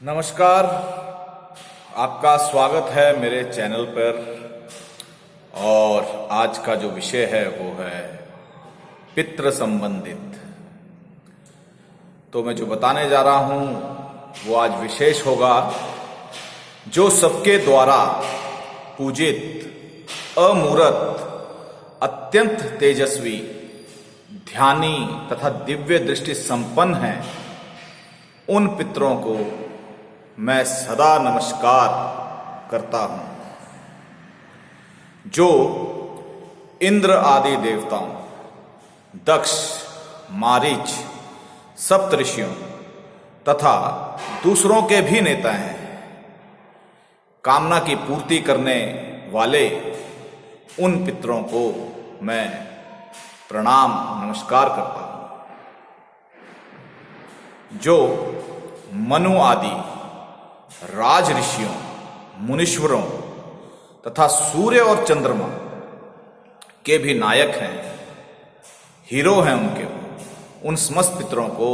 नमस्कार। आपका स्वागत है मेरे चैनल पर। और आज का जो विषय है वो है पितृ संबंधित। तो मैं जो बताने जा रहा हूं वो आज विशेष होगा। जो सबके द्वारा पूजित अमूर्त अत्यंत तेजस्वी ध्यानी तथा दिव्य दृष्टि संपन्न हैं, उन पितरों को मैं सदा नमस्कार करता हूं। जो इंद्र आदि देवताओं, दक्ष, मारीच, सप्तऋषियों तथा दूसरों के भी नेता हैं, कामना की पूर्ति करने वाले उन पितरों को मैं प्रणाम नमस्कार करता हूं। जो मनु आदि राज ऋषियों, मुनीश्वरों तथा सूर्य और चंद्रमा के भी नायक हैं, हीरो हैं उनके, उन समस्त पितरों को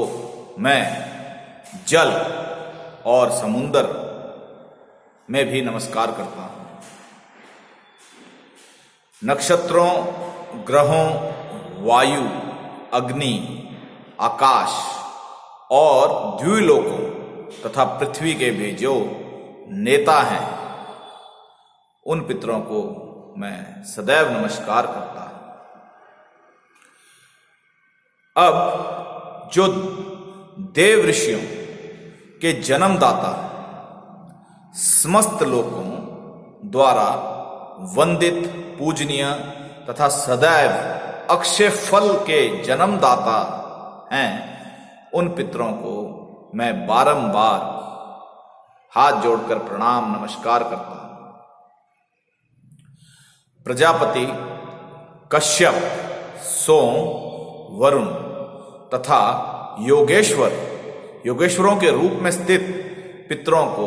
मैं जल और समुंदर में भी नमस्कार करता हूं। नक्षत्रों, ग्रहों, वायु, अग्नि, आकाश और द्विलोकों तथा पृथ्वी के भी जो नेता हैं, उन पितरों को मैं सदैव नमस्कार करता हूं। अब जो देव ऋषियों के जन्मदाता, समस्त लोकों द्वारा वंदित, पूजनीय तथा सदैव अक्षय फल के जन्मदाता हैं, उन पितरों को मैं बारंबार हाथ जोड़कर प्रणाम नमस्कार करता हूं। प्रजापति, कश्यप, सोम, वरुण तथा योगेश्वरों के रूप में स्थित पितरों को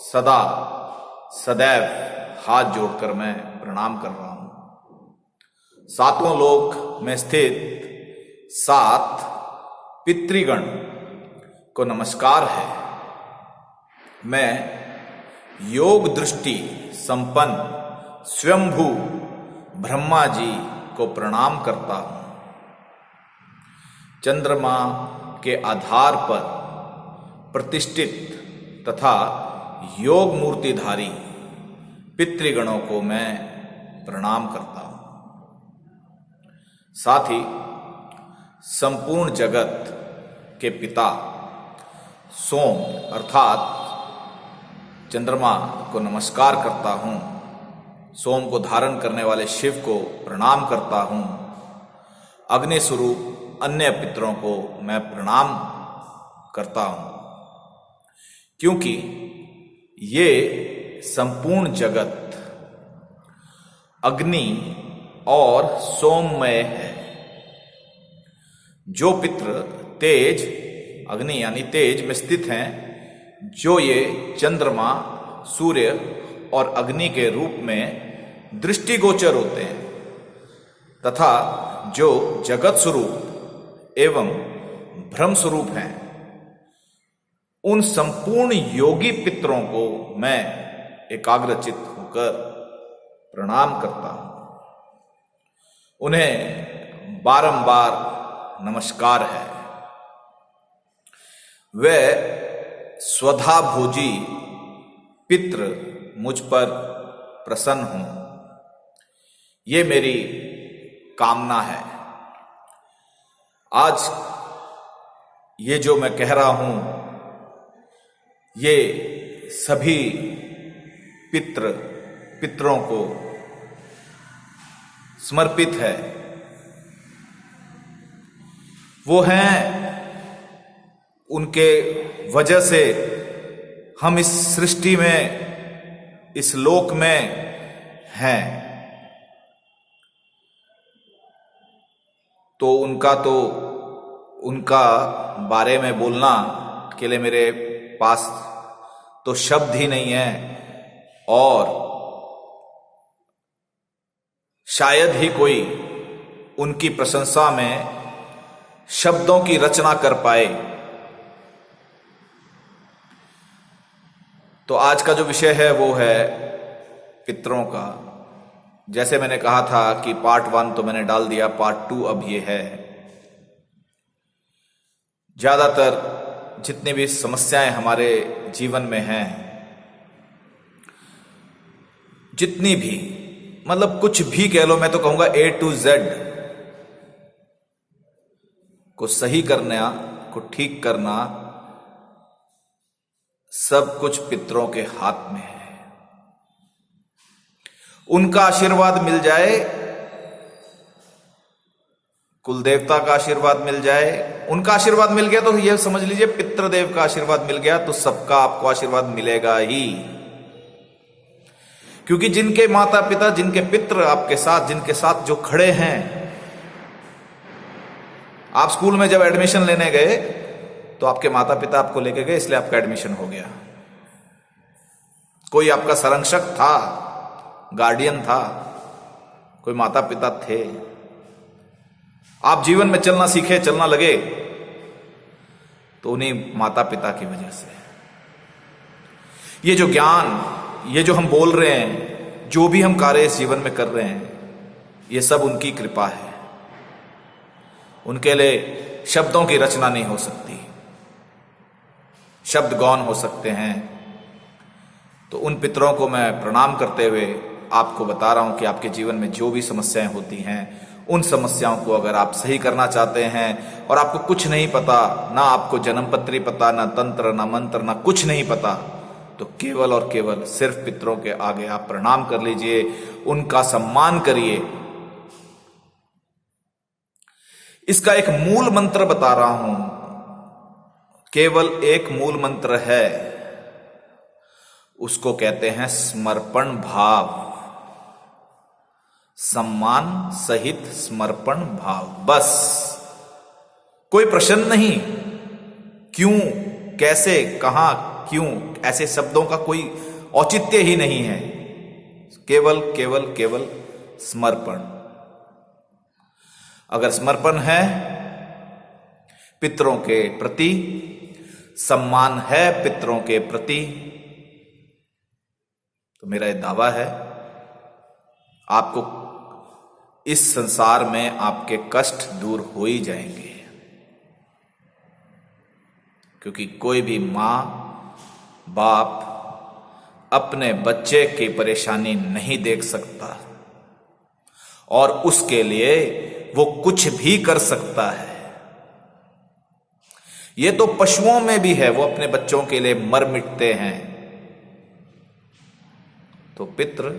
सदा सदैव हाथ जोड़कर मैं प्रणाम कर रहा हूं। सातों लोक में स्थित 7 पितृगण को नमस्कार है। मैं योग दृष्टि संपन्न स्वयंभू ब्रह्मा जी को प्रणाम करता हूं। चंद्रमा के आधार पर प्रतिष्ठित तथा योग मूर्तिधारी पितृगणों को मैं प्रणाम करता हूं। साथ ही संपूर्ण जगत के पिता सोम अर्थात चंद्रमा को नमस्कार करता हूं। सोम को धारण करने वाले शिव को प्रणाम करता हूं। अग्नि स्वरूप अन्य पितरों को मैं प्रणाम करता हूं, क्योंकि ये संपूर्ण जगत अग्नि और सोममय है। जो पितृ तेज, अग्नि यानी तेज में स्थित हैं, जो ये चंद्रमा, सूर्य और अग्नि के रूप में दृष्टिगोचर होते हैं, तथा जो जगत स्वरूप एवं ब्रह्म स्वरूप हैं, उन संपूर्ण योगी पितरों को मैं एकाग्रचित होकर प्रणाम करता हूं। उन्हें बारंबार नमस्कार है। वे स्वधा भोजी पितृ मुझ पर प्रसन्न हों, ये मेरी कामना है। आज ये जो मैं कह रहा हूं, ये सभी पितरों को समर्पित है। वो हैं, उनके वजह से हम इस सृष्टि में, इस लोक में हैं। तो उनका बारे में बोलना के लिए मेरे पास तो शब्द ही नहीं है, और शायद ही कोई उनकी प्रशंसा में शब्दों की रचना कर पाए। तो आज का जो विषय है वो है पितरों का। जैसे मैंने कहा था कि पार्ट 1 तो मैंने डाल दिया, पार्ट 2 अब ये है। ज्यादातर जितनी भी समस्याएं हमारे जीवन में हैं, जितनी भी, मतलब कुछ भी कह लो, मैं तो कहूंगा A to Z को सही करना, को ठीक करना, सब कुछ पितरों के हाथ में है। उनका आशीर्वाद मिल जाए, कुल देवता का आशीर्वाद मिल जाए, उनका आशीर्वाद मिल गया तो यह समझ लीजिए पितृदेव का आशीर्वाद मिल गया तो सबका आपको आशीर्वाद मिलेगा ही। क्योंकि जिनके माता पिता, जिनके पितृ आपके साथ, जिनके साथ जो खड़े हैं, आप स्कूल में जब एडमिशन लेने गए तो आपके माता पिता आपको लेके गए, इसलिए आपका एडमिशन हो गया। कोई आपका संरक्षक था, गार्डियन था, कोई माता पिता थे। आप जीवन में चलना सीखे, चलना लगे तो उन्हीं माता पिता की वजह से। ये जो ज्ञान, ये जो हम बोल रहे हैं, जो भी हम कार्य इस जीवन में कर रहे हैं, ये सब उनकी कृपा है। उनके लिए शब्दों की रचना नहीं हो सकती, शब्द गौन हो सकते हैं। तो उन पितरों को मैं प्रणाम करते हुए आपको बता रहा हूं कि आपके जीवन में जो भी समस्याएं होती हैं, उन समस्याओं को अगर आप सही करना चाहते हैं और आपको कुछ नहीं पता, ना आपको जन्मपत्री पता, ना तंत्र, ना मंत्र, ना कुछ नहीं पता, तो केवल और केवल सिर्फ पितरों के आगे आप प्रणाम कर लीजिए, उनका सम्मान करिए। इसका एक मूल मंत्र बता रहा हूं, केवल एक मूल मंत्र है, उसको कहते हैं समर्पण भाव। सम्मान सहित समर्पण भाव, बस। कोई प्रश्न नहीं, क्यों, कैसे, कहां, क्यों, ऐसे शब्दों का कोई औचित्य ही नहीं है। केवल केवल केवल समर्पण। अगर समर्पण है पितरों के प्रति, सम्मान है पितरों के प्रति, तो मेरा यह दावा है आपको इस संसार में आपके कष्ट दूर हो ही जाएंगे। क्योंकि कोई भी मां बाप अपने बच्चे की परेशानी नहीं देख सकता और उसके लिए वो कुछ भी कर सकता है। ये तो पशुओं में भी है, वो अपने बच्चों के लिए मर मिटते हैं। तो पितृ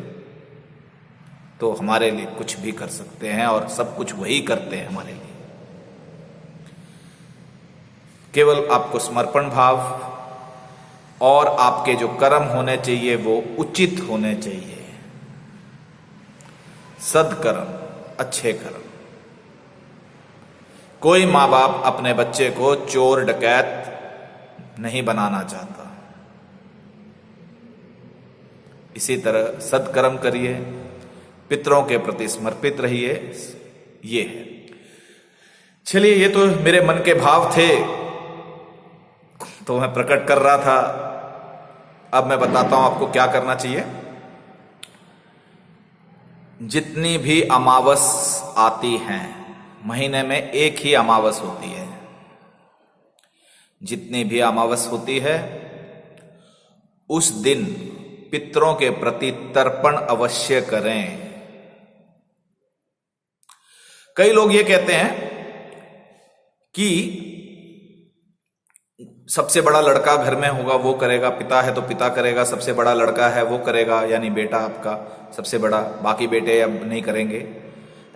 तो हमारे लिए कुछ भी कर सकते हैं और सब कुछ वही करते हैं हमारे लिए। केवल आपको समर्पण भाव और आपके जो कर्म होने चाहिए वो उचित होने चाहिए, सदकर्म, अच्छे कर्म। कोई माँ बाप अपने बच्चे को चोर डकैत नहीं बनाना चाहता। इसी तरह सदकर्म करिए, पितरों के प्रति समर्पित रहिए, ये है। चलिए, ये तो मेरे मन के भाव थे तो मैं प्रकट कर रहा था। अब मैं बताता हूं आपको क्या करना चाहिए। जितनी भी अमावस आती हैं, महीने में एक ही अमावस होती है, जितनी भी अमावस होती है उस दिन पितरों के प्रति तर्पण अवश्य करें। कई लोग ये कहते हैं कि सबसे बड़ा लड़का घर में होगा वो करेगा, पिता है तो पिता करेगा, सबसे बड़ा लड़का है वो करेगा, यानी बेटा आपका सबसे बड़ा, बाकी बेटे अब नहीं करेंगे।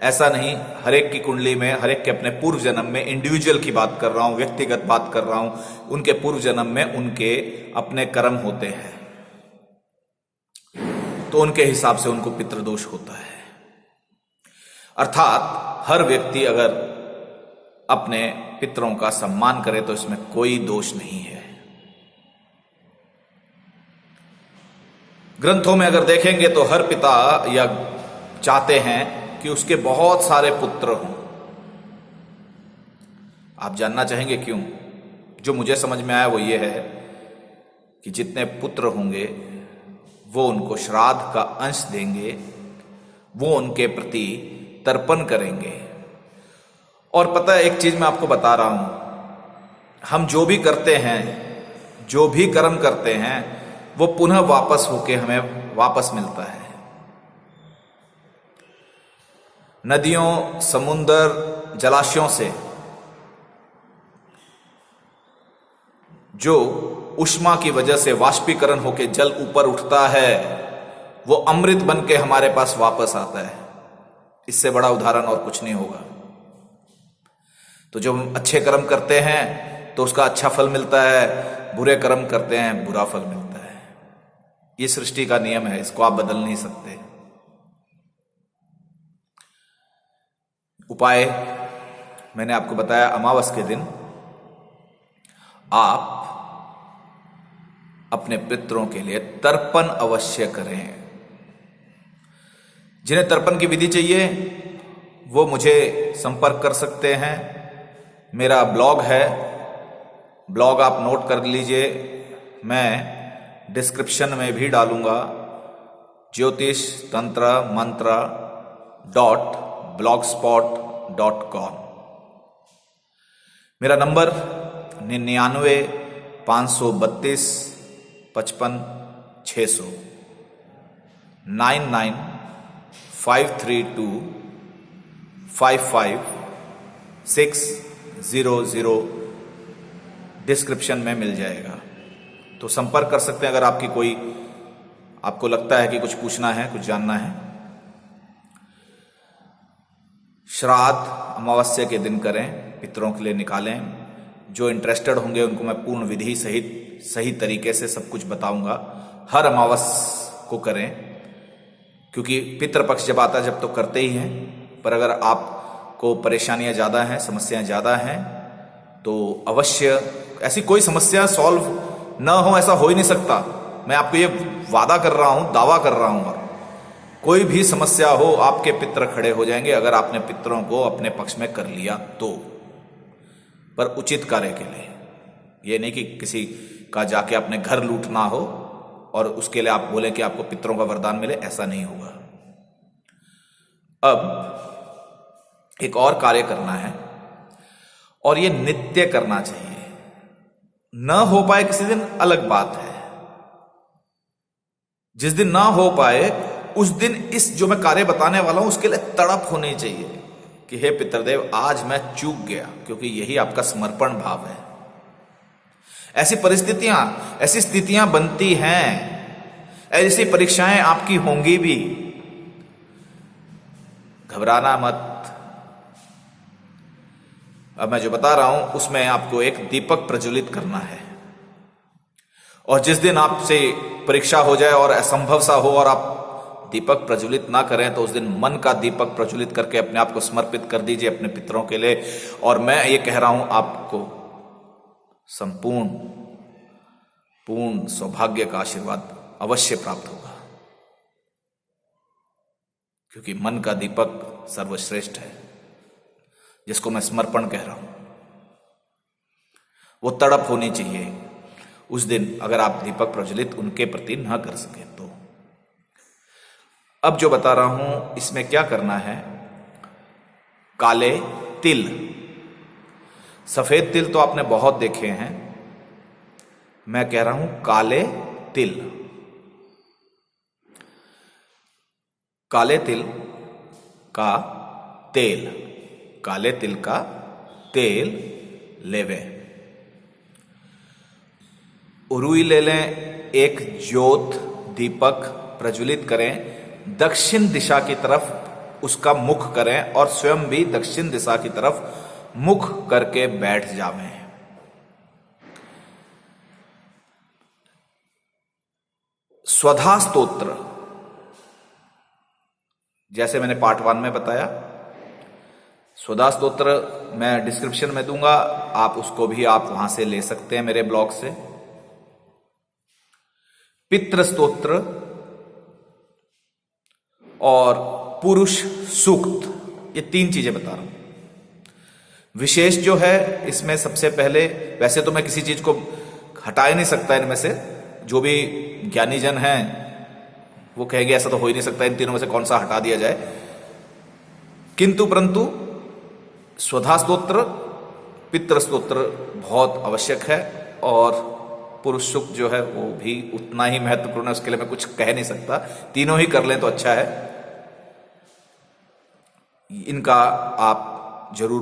ऐसा नहीं, हर एक की कुंडली में, हर एक के अपने पूर्व जन्म में, इंडिविजुअल की बात कर रहा हूं, व्यक्तिगत बात कर रहा हूं, उनके पूर्व जन्म में उनके अपने कर्म होते हैं, तो उनके हिसाब से उनको पितृदोष होता है। अर्थात हर व्यक्ति अगर अपने पितरों का सम्मान करे तो इसमें कोई दोष नहीं है। ग्रंथों में अगर देखेंगे तो हर पिता या चाहते हैं कि उसके बहुत सारे पुत्र हों। आप जानना चाहेंगे क्यों? जो मुझे समझ में आया वो ये है कि जितने पुत्र होंगे वो उनको श्राद्ध का अंश देंगे, वो उनके प्रति तर्पण करेंगे। और पता है एक चीज मैं आपको बता रहा हूं, हम जो भी करते हैं, जो भी कर्म करते हैं, वो पुनः वापस होके हमें वापस मिलता है। नदियों, समुंदर, जलाशयों से जो ऊष्मा की वजह से वाष्पीकरण होकर जल ऊपर उठता है, वो अमृत बन के हमारे पास वापस आता है। इससे बड़ा उदाहरण और कुछ नहीं होगा। तो जब हम अच्छे कर्म करते हैं तो उसका अच्छा फल मिलता है, बुरे कर्म करते हैं बुरा फल मिलता है। ये सृष्टि का नियम है, इसको आप बदल नहीं सकते। उपाय मैंने आपको बताया, अमावस के दिन आप अपने पितरों के लिए तर्पण अवश्य करें। जिन्हें तर्पण की विधि चाहिए वो मुझे संपर्क कर सकते हैं। मेरा ब्लॉग है, ब्लॉग आप नोट कर लीजिए, मैं डिस्क्रिप्शन में भी डालूंगा, jyotishtantramanttra.blogspot.com। मेरा नंबर 99 532 55 600 99 532 55 600 डिस्क्रिप्शन में मिल जाएगा। तो संपर्क कर सकते हैं अगर आपको लगता है कि कुछ पूछना है, कुछ जानना है। श्राद्ध अमावस्या के दिन करें, पितरों के लिए निकालें। जो इंटरेस्टेड होंगे उनको मैं पूर्ण विधि सहित सही तरीके से सब कुछ बताऊंगा। हर अमावस को करें, क्योंकि पितृपक्ष जब आता है जब तो करते ही हैं। पर अगर आपको परेशानियां ज़्यादा हैं, समस्याएं ज़्यादा हैं, तो अवश्य, ऐसी कोई समस्या सॉल्व न हो ऐसा हो ही नहीं सकता। मैं आपको ये वादा कर रहा हूं, दावा कर रहा हूं। और कोई भी समस्या हो, आपके पितर खड़े हो जाएंगे अगर आपने पितरों को अपने पक्ष में कर लिया तो। पर उचित कार्य के लिए, ये नहीं कि किसी का जाके अपने घर लूटना हो और उसके लिए आप बोले कि आपको पितरों का वरदान मिले, ऐसा नहीं होगा। अब एक और कार्य करना है, और ये नित्य करना चाहिए। न हो पाए किसी दिन अलग बात है, जिस दिन ना हो पाए उस दिन इस जो मैं कार्य बताने वाला हूं उसके लिए तड़प होनी चाहिए कि हे पितृदेव, आज मैं चूक गया, क्योंकि यही आपका समर्पण भाव है। ऐसी परिस्थितियां, ऐसी स्थितियां बनती हैं, ऐसी परीक्षाएं आपकी होंगी भी। घबराना मत। अब मैं जो बता रहा हूं उसमें आपको एक दीपक प्रज्वलित करना है, और जिस दिन आपसे परीक्षा हो जाए और असंभव सा हो और आप दीपक प्रज्वलित ना करें, तो उस दिन मन का दीपक प्रज्वलित करके अपने आप को समर्पित कर दीजिए अपने पितरों के लिए। और मैं ये कह रहा हूं, आपको पूर्ण सौभाग्य का आशीर्वाद अवश्य प्राप्त होगा, क्योंकि मन का दीपक सर्वश्रेष्ठ है, जिसको मैं समर्पण कह रहा हूं। वो तड़प होनी चाहिए उस दिन, अगर आप दीपक प्रज्वलित उनके प्रति न कर सके तो। अब जो बता रहा हूं इसमें क्या करना है, काले तिल। सफेद तिल तो आपने बहुत देखे हैं, मैं कह रहा हूं काले तिल। काले तिल का तेल, काले तिल का तेल लेवें। उरुई ले लें, एक ज्योत दीपक प्रज्वलित करें, दक्षिण दिशा की तरफ उसका मुख करें और स्वयं भी दक्षिण दिशा की तरफ मुख करके बैठ जावें। स्वधा स्तोत्र, जैसे मैंने पार्ट 1 में बताया, स्वधा स्तोत्र मैं डिस्क्रिप्शन में दूंगा, आप उसको भी आप वहां से ले सकते हैं मेरे ब्लॉग से। पितृ स्तोत्र और पुरुष सूक्त, ये 3 चीजें बता रहा हूं। विशेष जो है इसमें सबसे पहले, वैसे तो मैं किसी चीज को हटा ही नहीं सकता इनमें से, जो भी ज्ञानी जन हैं वो कहेंगे ऐसा तो हो ही नहीं सकता, इन तीनों में से कौन सा हटा दिया जाए। किंतु परंतु स्वधा स्तोत्र, पितृ स्तोत्र बहुत आवश्यक है, और पुरुष सुक्त जो है वो भी उतना ही महत्वपूर्ण है, उसके लिए मैं कुछ कह नहीं सकता। तीनों ही कर लें तो अच्छा है। इनका आप जरूर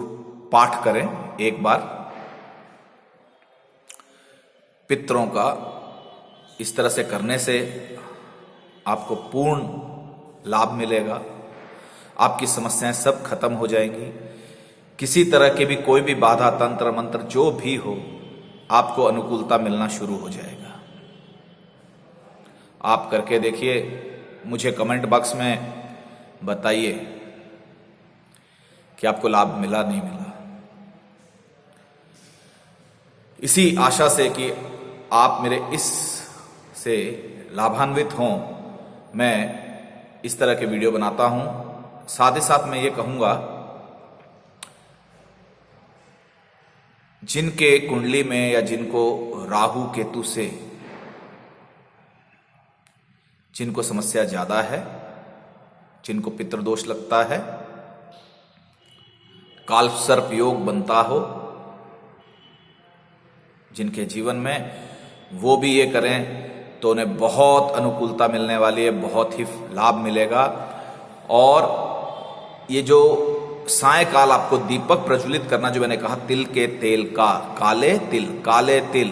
पाठ करें एक बार। पितरों का इस तरह से करने से आपको पूर्ण लाभ मिलेगा, आपकी समस्याएं सब खत्म हो जाएंगी, किसी तरह के भी कोई भी बाधा, तंत्र मंत्र जो भी हो, आपको अनुकूलता मिलना शुरू हो जाएगा। आप करके देखिए, मुझे कमेंट बॉक्स में बताइए कि आपको लाभ मिला नहीं मिला। इसी आशा से कि आप मेरे इस से लाभान्वित हों, मैं इस तरह के वीडियो बनाता हूं। साथ ही साथ मैं ये कहूंगा, जिनके कुंडली में या जिनको राहु केतु से जिनको समस्या ज्यादा है, जिनको पितृदोष लगता है, काल सर्प योग बनता हो जिनके जीवन में, वो भी ये करें तो उन्हें बहुत अनुकूलता मिलने वाली है, बहुत ही लाभ मिलेगा। और ये जो सायंकाल आपको दीपक प्रज्वलित करना, जो मैंने कहा तिल के तेल का, काले तिल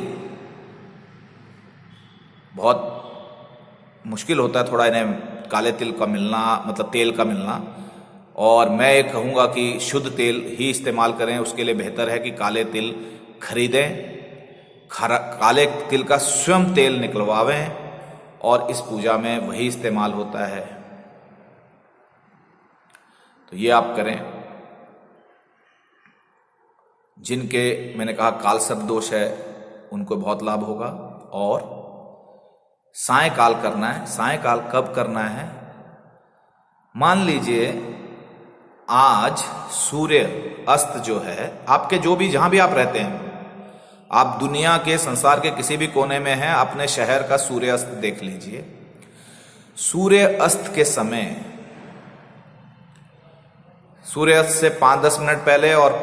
बहुत मुश्किल होता है थोड़ा इन्हें काले तिल का मिलना, मतलब तेल का मिलना। और मैं ये कहूँगा कि शुद्ध तेल ही इस्तेमाल करें, उसके लिए बेहतर है कि काले तिल खरीदें, काले तिल का स्वयं तेल निकलवावें, और इस पूजा में वही इस्तेमाल होता है। तो ये आप करें। जिनके मैंने कहा काल सर्प दोष है उनको बहुत लाभ होगा। और सायंकाल करना है। सायंकाल कब करना है? मान लीजिए आज सूर्य अस्त जो है, आपके जो भी जहां भी आप रहते हैं, आप दुनिया के, संसार के किसी भी कोने में हैं, अपने शहर का सूर्य अस्त देख लीजिए। सूर्य अस्त के समय, सूर्य अस्त से 5-10 मिनट पहले और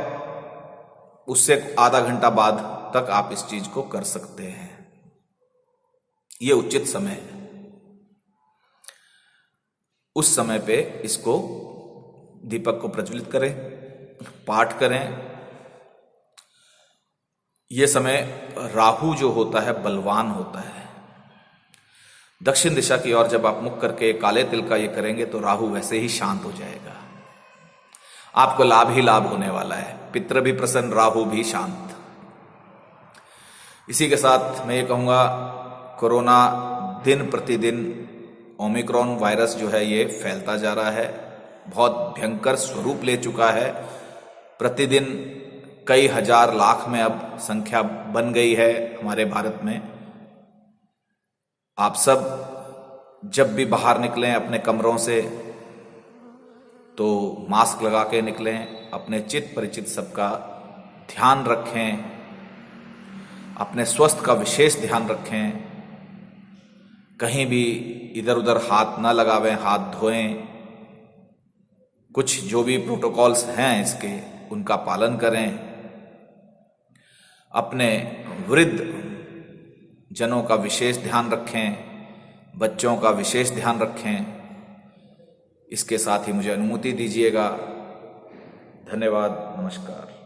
उससे आधा घंटा बाद तक आप इस चीज को कर सकते हैं। ये उचित समय है। उस समय पे इसको, दीपक को प्रज्वलित करें, पाठ करें। ये समय राहु जो होता है बलवान होता है। दक्षिण दिशा की ओर जब आप मुख करके काले तिल का ये करेंगे तो राहु वैसे ही शांत हो जाएगा। आपको लाभ ही लाभ होने वाला है। पितृ भी प्रसन्न, राहु भी शांत। इसी के साथ मैं ये कहूंगा, कोरोना दिन प्रतिदिन, ओमिक्रॉन वायरस जो है ये फैलता जा रहा है, बहुत भयंकर स्वरूप ले चुका है। प्रतिदिन कई हजार लाख में अब संख्या बन गई है हमारे भारत में। आप सब जब भी बाहर निकलें अपने कमरों से तो मास्क लगा के निकलें, अपने चित परिचित सबका ध्यान रखें, अपने स्वास्थ्य का विशेष ध्यान रखें, कहीं भी इधर उधर हाथ ना लगावें, हाथ धोएं। कुछ जो भी प्रोटोकॉल्स हैं इसके, उनका पालन करें। अपने वृद्ध जनों का विशेष ध्यान रखें, बच्चों का विशेष ध्यान रखें। इसके साथ ही मुझे अनुमति दीजिएगा। धन्यवाद, नमस्कार।